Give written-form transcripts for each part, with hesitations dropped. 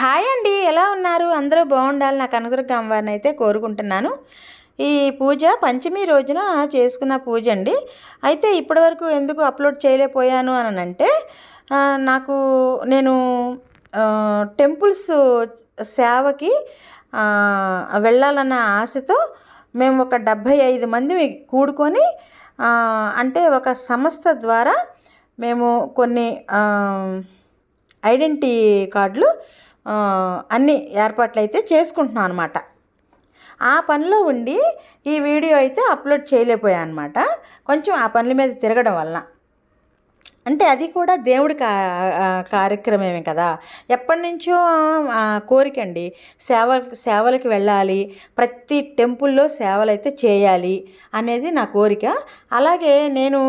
Hi అండి, ఎలా ఉన్నారు? అందరూ బాగుండాలి. నాకు కనకదుర్గ అమ్మవారిని అయితే కోరుకుంటున్నాను. ఈ పూజ పంచమి రోజున చేసుకున్న పూజ అండి. అయితే ఇప్పటివరకు ఎందుకు అప్లోడ్ చేయలేకపోయాను అని అంటే నాకు నేను టెంపుల్స్ సేవకి వెళ్ళాలన్న ఆశతో మేము ఒక 75 మంది కూడుకొని అంటే ఒక సంస్థ ద్వారా మేము కొన్ని ఐడెంటిటీ కార్డులు అన్ని ఏర్పాట్లు అయితే చేసుకుంటున్నాం అనమాట. ఆ పనిలో ఉండి ఈ వీడియో అయితే అప్లోడ్ చేయలేకపోయాను అనమాట. కొంచెం ఆ పనుల మీద తిరగడం వలన, అంటే అది కూడా దేవుడి కార్యక్రమమే కదా. ఎప్పటి నుంచో కోరిక అండి, సేవలకి వెళ్ళాలి, ప్రతి టెంపుల్లో సేవలు అయితే చేయాలి అనేది నా కోరిక. అలాగే నేను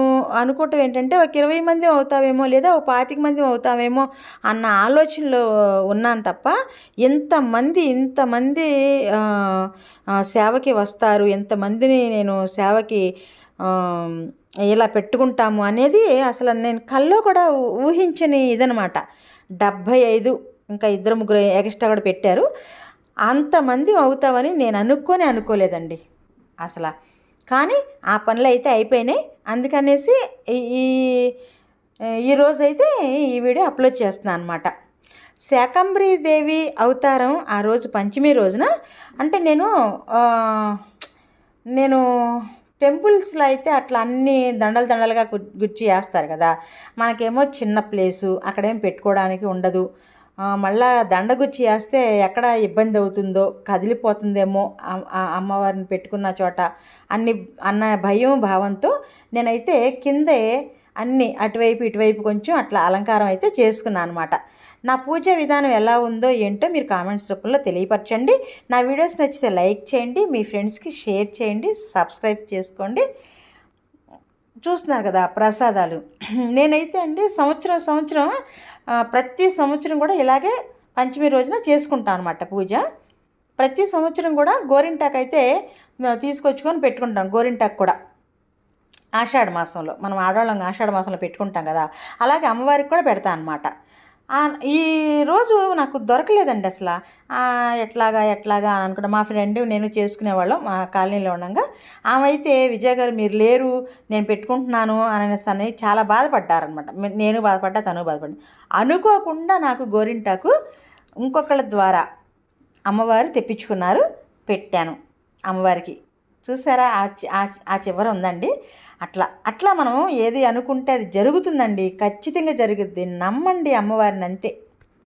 అనుకోవటం ఏంటంటే ఒక 20 మంది అవుతావేమో, లేదా ఒక 25 మంది అవుతామేమో అన్న ఆలోచనలో ఉన్నాను తప్ప ఇంతమంది సేవకి వస్తారు, ఎంతమందిని నేను సేవకి ఇలా పెట్టుకుంటాము అనేది అసలు నేను కల్లో కూడా ఊహించని ఇదనమాట. 75, ఇంకా 2-3 ఎక్స్ట్రా కూడా పెట్టారు. అంతమంది అవుతామని నేను అనుకోలేదండి అసలు. కానీ ఆ పనులు అయితే అయిపోయినాయి. అందుకనేసి ఈ ఈరోజైతే ఈ వీడియో అప్లోడ్ చేస్తున్నాను అనమాట. శాకంబరీదేవి అవతారం ఆ రోజు పంచమి రోజున, అంటే నేను టెంపుల్స్లో అయితే అట్లా అన్నీ దండలుగా గుచ్చి వేస్తారు కదా. మనకేమో చిన్న ప్లేసు, అక్కడేం పెట్టుకోవడానికి ఉండదు. మళ్ళా దండగుచ్చి వేస్తే ఎక్కడ ఇబ్బంది అవుతుందో, కదిలిపోతుందేమో అమ్మవారిని పెట్టుకున్న చోట అన్న భావంతో నేనైతే కిందే అన్నీ అటువైపు ఇటువైపు కొంచెం అట్లా అలంకారం అయితే చేసుకున్నాను అనమాట. నా పూజ విధానం ఎలా ఉందో ఏంటో మీరు కామెంట్స్ రూపంలో తెలియపరచండి. నా వీడియోస్ నచ్చితే లైక్ చేయండి, మీ ఫ్రెండ్స్కి షేర్ చేయండి, సబ్స్క్రైబ్ చేసుకోండి. చూస్తున్నారు కదా ప్రసాదాలు. నేనైతే అండి సంవత్సరం ప్రతి సంవత్సరం కూడా ఇలాగే పంచమి రోజున చేసుకుంటాను అనమాట పూజ. ప్రతి సంవత్సరం కూడా గోరింటాకు అయితే తీసుకొచ్చుకొని పెట్టుకుంటాం. గోరింటాకు కూడా ఆషాఢ మాసంలో, మనం ఆడవాళ్ళం ఆషాఢ మాసంలో పెట్టుకుంటాం కదా, అలాగే అమ్మవారికి కూడా పెడతాను అనమాట. ఈరోజు నాకు దొరకలేదండి అసలు. ఎట్లాగా అని అనుకుంటా మా ఫ్రెండ్ నేను చేసుకునేవాళ్ళం మా కాలనీలో ఉండగా. ఆమె అయితే విజయ్ గారు మీరు లేరు, నేను పెట్టుకుంటున్నాను అని చాలా బాధపడ్డారనమాట. నేను బాధపడ్డా, తను బాధపడ్డా. అనుకోకుండా నాకు గోరింటాకు ఇంకొకళ్ళ ద్వారా అమ్మవారు తెప్పించుకున్నారు, పెట్టాను అమ్మవారికి. చూసారా ఆ చివర ఉందండి. అట్లా మనం ఏది అనుకుంటే అది జరుగుతుందండి, ఖచ్చితంగా జరుగుద్ది. నమ్మండి అమ్మవారిని, అంతే.